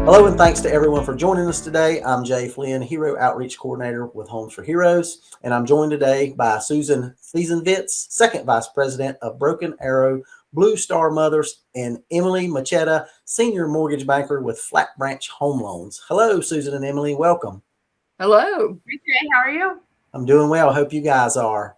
Hello and thanks to everyone for joining us today. I'm Jay Flynn, Hero Outreach Coordinator with Homes for Heroes, and I'm joined today by Susan Thiesenvitz, Second Vice President of Broken Arrow Blue Star Mothers, and Emily Machetta, Senior Mortgage Banker with Flat Branch Home Loans. Hello, Susan and Emily. Welcome. Hello. Hey, Jay, how are you? I'm doing well. Hope you guys are.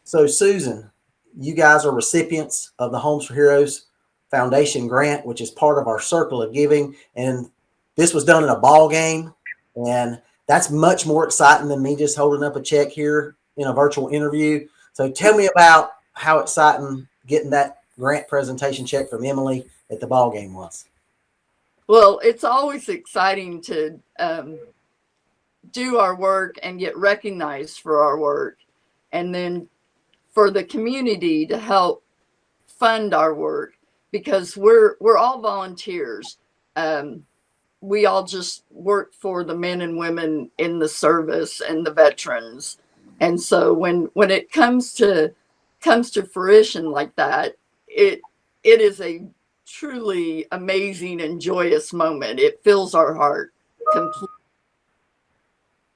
So, Susan, you guys are recipients of the Homes for Heroes Foundation grant, which is part of our circle of giving. And this was done in a ball game. And that's much more exciting than me just holding up a check here in a virtual interview. So tell me about how exciting getting that grant presentation check from Emily at the ball game was. Well, it's always exciting to do our work and get recognized for our work, and then for the community to help fund our work, because we're all volunteers. We all just work for the men and women in the service and the veterans, and so when it comes to fruition like that, it is a truly amazing and joyous moment. It fills our heart completely.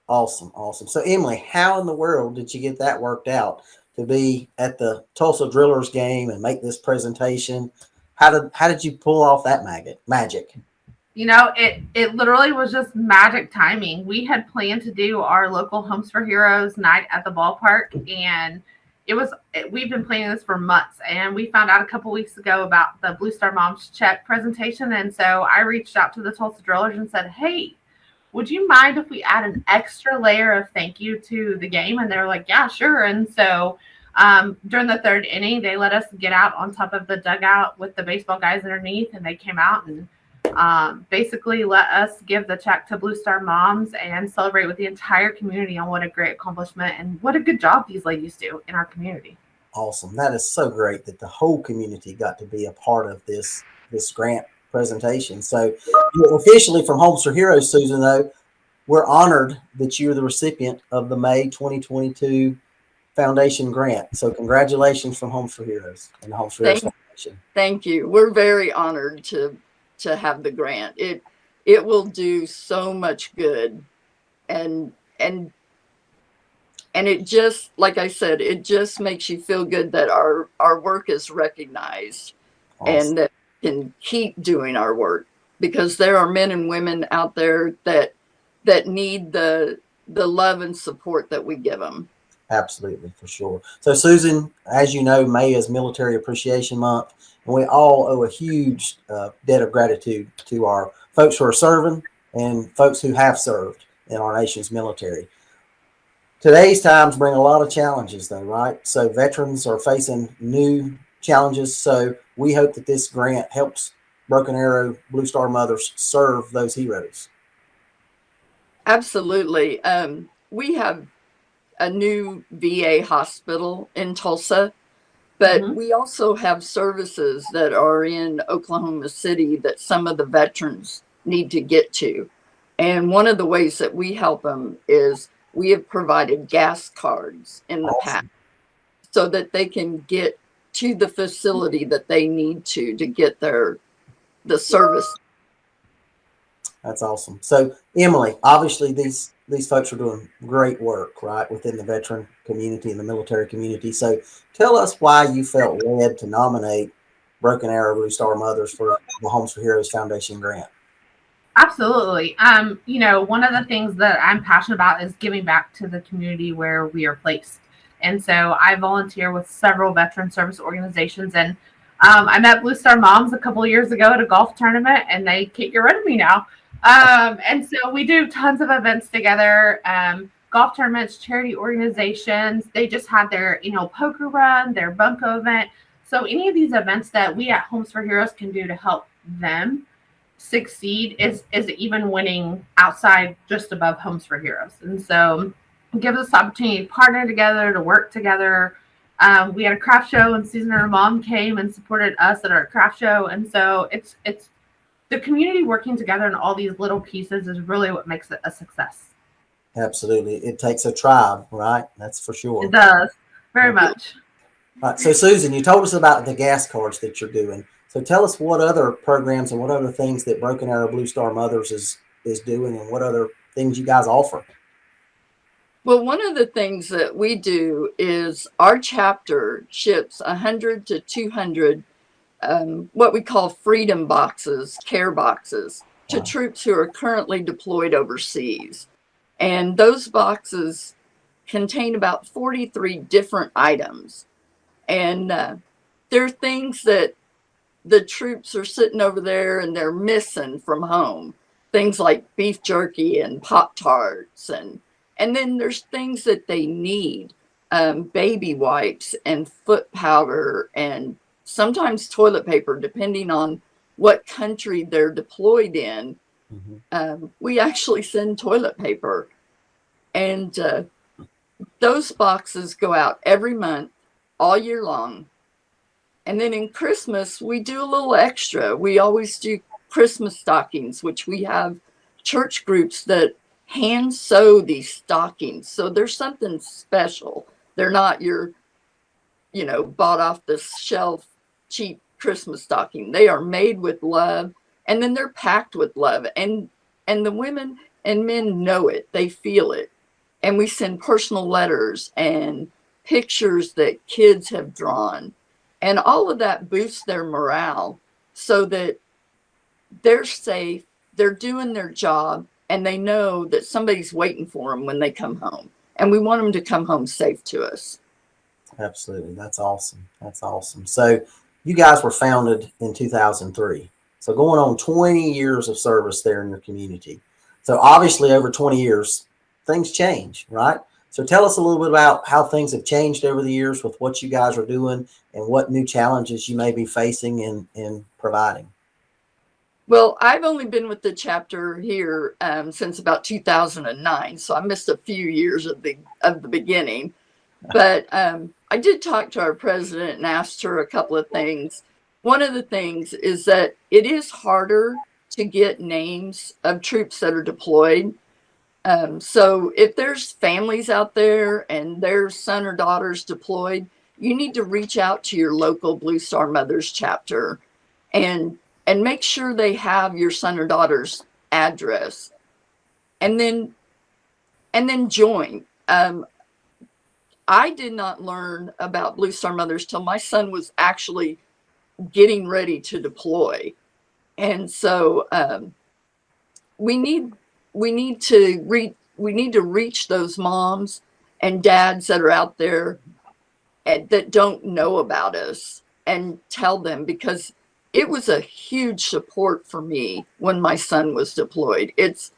Awesome, awesome. So Emily, how in the world did you get that worked out to be at the Tulsa Drillers game and make this presentation? How did you pull off that magic? It literally was just magic timing. We had planned to do our local Homes for Heroes night at the ballpark, and we've been planning this for months, and we found out a couple weeks ago about the Blue Star Moms check presentation. And so I reached out to the Tulsa Drillers and said, hey, would you mind if we add an extra layer of thank you to the game? And they were like, yeah, sure. And so during the third inning, they let us get out on top of the dugout with the baseball guys underneath, and they came out and basically let us give the check to Blue Star Moms and celebrate with the entire community on what a great accomplishment and what a good job these ladies do in our community. Awesome. That is so great that the whole community got to be a part of this grant presentation. So you're officially from Homes for Heroes, Susan, though, we're honored that you're the recipient of the May 2022 Foundation grant. So congratulations from Homes for Heroes and the Homes for Heroes Foundation. Thank you. We're very honored to have the grant. It will do so much good, and it just, like I said, it just makes you feel good that our work is recognized. Awesome. And that we can keep doing our work, because there are men and women out there that need the love and support that we give them. Absolutely, for sure. So Susan, as you know, May is Military Appreciation Month, and we all owe a huge debt of gratitude to our folks who are serving and folks who have served in our nation's military. Today's times bring a lot of challenges, though, right? So veterans are facing new challenges. So we hope that this grant helps Broken Arrow Blue Star Mothers serve those heroes. Absolutely. We have a new VA hospital in Tulsa, but we also have services that are in Oklahoma City that some of the veterans need to get to. And one of the ways that we help them is we have provided gas cards in the past so that they can get to the facility that they need to get the service. That's awesome. So Emily, obviously these folks are doing great work, right, within the veteran community and the military community. So tell us why you felt led to nominate Broken Arrow Blue Star Mothers for the Homes for Heroes Foundation grant. Absolutely. One of the things that I'm passionate about is giving back to the community where we are placed. And so I volunteer with several veteran service organizations, and I met Blue Star Moms a couple of years ago at a golf tournament, and they can't get rid of me now. And so we do tons of events together, golf tournaments, charity organizations. They just had their, poker run, their bunco event. So any of these events that we at Homes for Heroes can do to help them succeed is even winning outside just above Homes for Heroes. And so it gives us the opportunity to partner together, to work together. We had a craft show, and Susan and her mom came and supported us at our craft show. And so it's the community working together in all these little pieces is really what makes it a success. Absolutely. It takes a tribe, right? That's for sure. It does. Very much. All right. So Susan, you told us about the gas cards that you're doing. So tell us what other programs and what other things that Broken Arrow Blue Star Mothers is doing, and what other things you guys offer. Well, one of the things that we do is our chapter ships 100 to 200 what we call freedom boxes, care boxes, to Wow. troops who are currently deployed overseas. And those boxes contain about 43 different items. And they're things that the troops are sitting over there and they're missing from home. Things like beef jerky and Pop-Tarts. And then there's things that they need, baby wipes and foot powder and sometimes toilet paper, depending on what country they're deployed in. We actually send toilet paper. And those boxes go out every month, all year long. And then in Christmas, we do a little extra. We always do Christmas stockings, which we have church groups that hand sew these stockings. So there's something special. They're not your, bought off the shelf cheap Christmas stocking. They are made with love, and then they're packed with love. And the women and men know it. They feel it. And we send personal letters and pictures that kids have drawn. And all of that boosts their morale so that they're safe, they're doing their job, and they know that somebody's waiting for them when they come home. And we want them to come home safe to us. Absolutely. That's awesome. That's awesome. So you guys were founded in 2003. So going on 20 years of service there in your community. So obviously over 20 years, things change, right? So tell us a little bit about how things have changed over the years with what you guys are doing and what new challenges you may be facing in providing. Well, I've only been with the chapter here since about 2009, so I missed a few years of the beginning. But I did talk to our president and asked her a couple of things. One of the things is that it is harder to get names of troops that are deployed. So if there's families out there and their son or daughter's deployed, you need to reach out to your local Blue Star Mothers chapter and make sure they have your son or daughter's address, and then join. I did not learn about Blue Star Mothers till my son was actually getting ready to deploy, and so we need to reach those moms and dads that are out there that don't know about us and tell them, because it was a huge support for me when my son was deployed. It's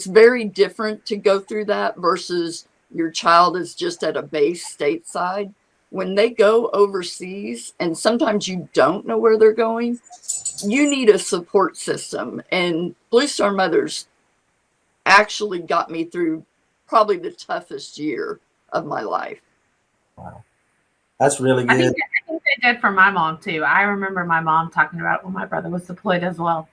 very different to go through that versus your child is just at a base stateside. When they go overseas, and sometimes you don't know where they're going, you need a support system. And Blue Star Mothers actually got me through probably the toughest year of my life. Wow. That's really good. I think they did for my mom too. I remember my mom talking about it when my brother was deployed as well.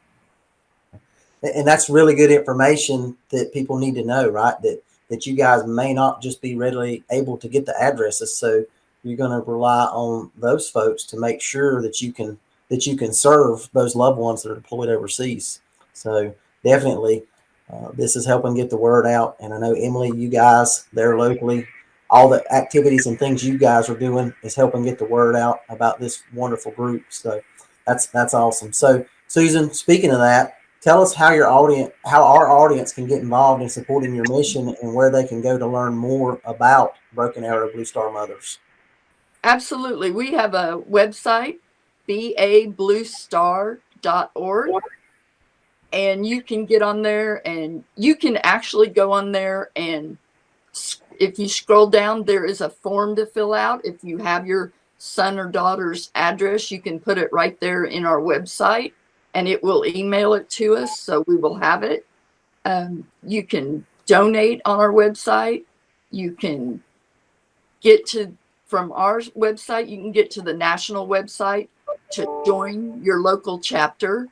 And that's really good information that people need to know, right? That you guys may not just be readily able to get the addresses. So you're going to rely on those folks to make sure that you can serve those loved ones that are deployed overseas. So definitely this is helping get the word out. And I know, Emily, you guys there locally, all the activities and things you guys are doing is helping get the word out about this wonderful group. So that's awesome. So Susan, speaking of that, tell us how our audience can get involved in supporting your mission and where they can go to learn more about Broken Arrow Blue Star Mothers. Absolutely. We have a website, babluestar.org. And you can get on there, and you can actually go on there, and if you scroll down, there is a form to fill out. If you have your son or daughter's address, you can put it right there in our website, and it will email it to us, so we will have it. You can donate on our website. You can from our website, you can get to the national website to join your local chapter.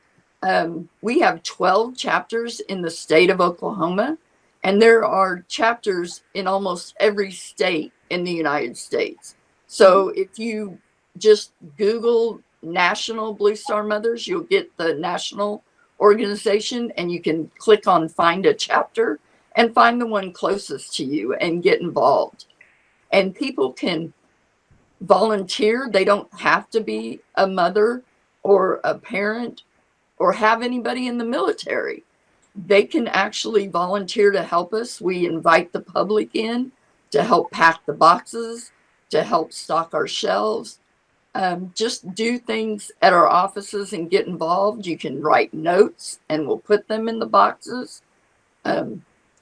We have 12 chapters in the state of Oklahoma, and there are chapters in almost every state in the United States. So if you just Google national Blue Star Mothers, you'll get the national organization, and you can click on find a chapter and find the one closest to you and get involved. And people can volunteer. They don't have to be a mother or a parent or have anybody in the military. They can actually volunteer to help us. We invite the public in to help pack the boxes, to help stock our shelves. Just do things at our offices and get involved. You can write notes and we'll put them in the boxes.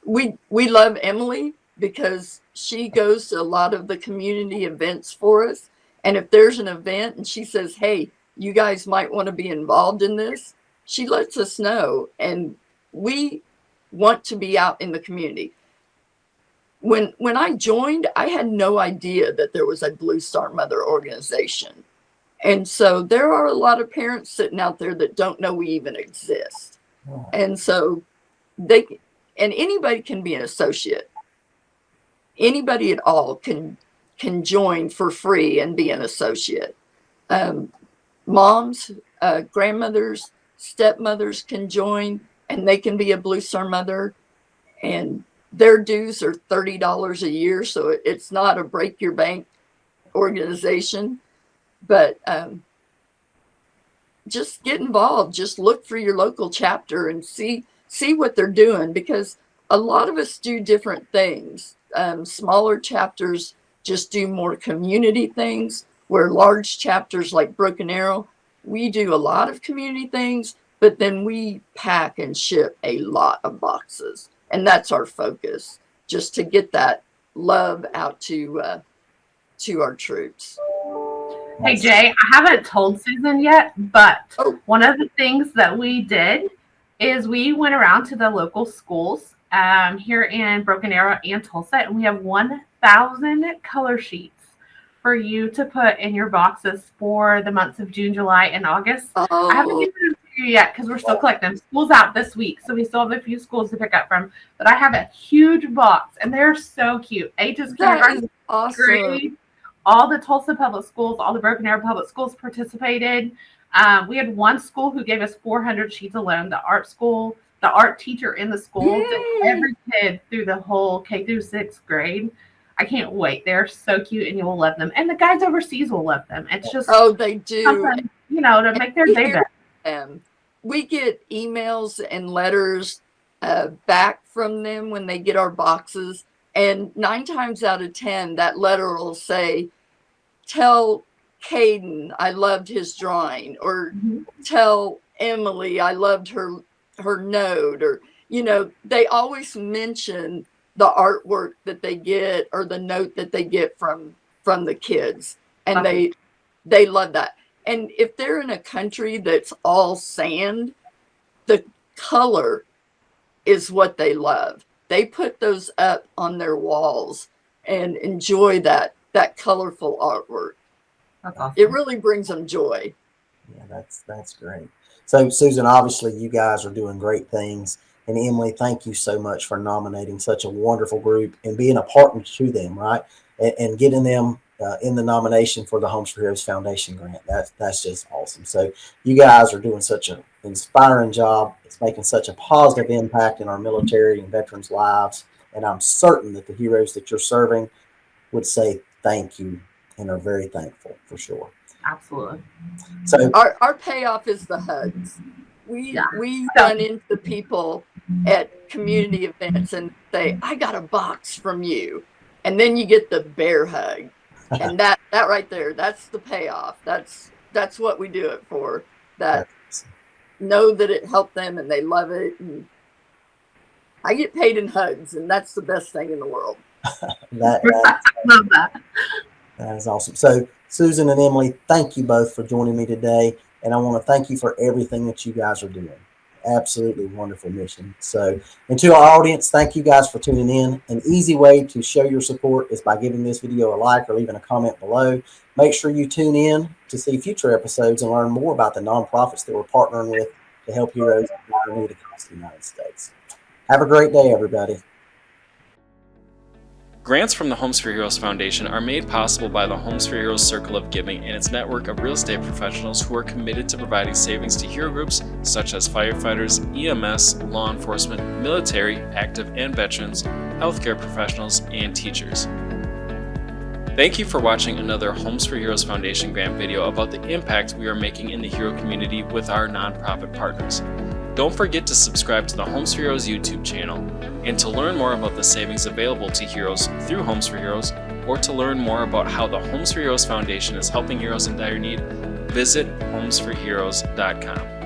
We love Emily because she goes to a lot of the community events for us. And if there's an event and she says, hey, you guys might want to be involved in this, she lets us know. And we want to be out in the community. When I joined, I had no idea that there was a Blue Star Mother organization. And so there are a lot of parents sitting out there that don't know we even exist. Oh. And so anybody can be an associate. Anybody at all can join for free and be an associate. Moms, grandmothers, stepmothers can join, and they can be a Blue Star Mother. And their dues are $30 a year, so it's not a break your bank organization. But just get involved. Just look for your local chapter and see what they're doing, because a lot of us do different things. Smaller chapters just do more community things, where large chapters like Broken Arrow, we do a lot of community things, but then we pack and ship a lot of boxes. And that's our focus, just to get that love out to our troops. Hey, Jay, I haven't told Susan yet, but Oh. one of the things that we did is we went around to the local schools here in Broken Arrow and Tulsa, and we have 1,000 color sheets for you to put in your boxes for the months of June, July, and August. I haven't given them to you yet because we're still collecting. School's out this week, so we still have a few schools to pick up from. But I have a huge box, and they're so cute. Ages kindergarten, awesome. grade. All the Tulsa public schools, all the Broken Arrow public schools participated. We had one school who gave us 400 sheets alone. The art school, the art teacher in the school, did every kid through the whole K through 6th grade. I can't wait. They're so cute, and you will love them. And the guys overseas will love them. It's just they do, something, to make their day better. We get emails and letters back from them when they get our boxes. And 9 times out of 10, that letter will say, tell Caden I loved his drawing, or tell Emily I loved her note, or, they always mention the artwork that they get or the note that they get from the kids. And they love that. And if they're in a country that's all sand, the color is what they love. They put those up on their walls and enjoy that colorful artwork. That's awesome. It really brings them joy. Yeah, that's great. So, Susan, obviously you guys are doing great things. And Emily, thank you so much for nominating such a wonderful group and being a partner to them, right? And getting them in the nomination for the Homes for Heroes Foundation grant. That's just awesome. So you guys are doing such an inspiring job. It's making such a positive impact in our military and veterans' lives. And I'm certain that the heroes that you're serving would say thank you and are very thankful, for sure. Absolutely. So our payoff is the hugs. We run into people at community events and say, I got a box from you. And then you get the bear hug. And that right there, that's the payoff. That's what we do it for. That know that it helped them and they love it. And I get paid in hugs, and that's the best thing in the world. I love that. That is awesome. So Susan and Emily, thank you both for joining me today. And I want to thank you for everything that you guys are doing. Absolutely wonderful mission. So, and to our audience, thank you guys for tuning in. An easy way to show your support is by giving this video a like or leaving a comment below. Make sure you tune in to see future episodes and learn more about the nonprofits that we're partnering with to help heroes in need across the United States. Have a great day, everybody. Grants from the Homes for Heroes Foundation are made possible by the Homes for Heroes Circle of Giving and its network of real estate professionals who are committed to providing savings to hero groups such as firefighters, EMS, law enforcement, military, active and veterans, healthcare professionals, and teachers. Thank you for watching another Homes for Heroes Foundation grant video about the impact we are making in the hero community with our nonprofit partners. Don't forget to subscribe to the Homes for Heroes YouTube channel, and to learn more about the savings available to heroes through Homes for Heroes, or to learn more about how the Homes for Heroes Foundation is helping heroes in dire need, visit homesforheroes.com.